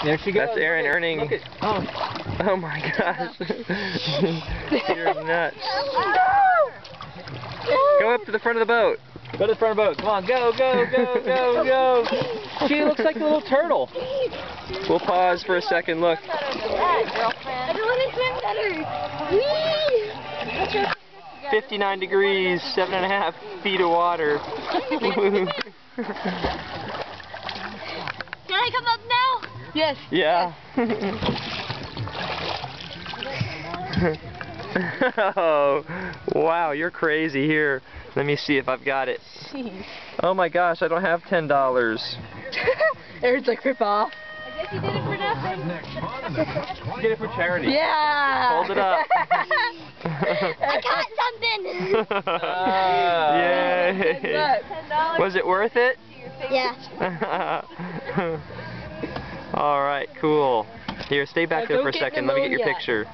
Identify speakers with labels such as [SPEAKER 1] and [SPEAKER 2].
[SPEAKER 1] There she goes.
[SPEAKER 2] That's Aaron earning. Oh my gosh. You're nuts. Go up to the front of the boat.
[SPEAKER 1] Go to the front of the boat. Come on, go, go, go, go, go. She looks like a little turtle.
[SPEAKER 2] We'll pause for a second. Look.
[SPEAKER 3] I don't want to swim better.
[SPEAKER 2] 59 degrees, 7.5 feet of water.
[SPEAKER 3] Can I come up now?
[SPEAKER 4] Yes.
[SPEAKER 2] Yeah. Oh, wow, you're crazy. Here, let me see if I've got it.
[SPEAKER 4] Jeez.
[SPEAKER 2] Oh my gosh, I don't have $10.
[SPEAKER 4] Aaron's like, rip off.
[SPEAKER 3] I guess you did it for nothing.
[SPEAKER 1] Get it for charity.
[SPEAKER 4] Yeah.
[SPEAKER 2] Hold it up.
[SPEAKER 3] I caught something.
[SPEAKER 2] Yay.
[SPEAKER 3] $10.
[SPEAKER 2] Was it worth it?
[SPEAKER 3] Yeah.
[SPEAKER 2] All right, cool. Here, stay back
[SPEAKER 4] Now
[SPEAKER 2] there
[SPEAKER 4] go
[SPEAKER 2] for a
[SPEAKER 4] get
[SPEAKER 2] second. Let me get your
[SPEAKER 4] pneumonia.
[SPEAKER 2] picture.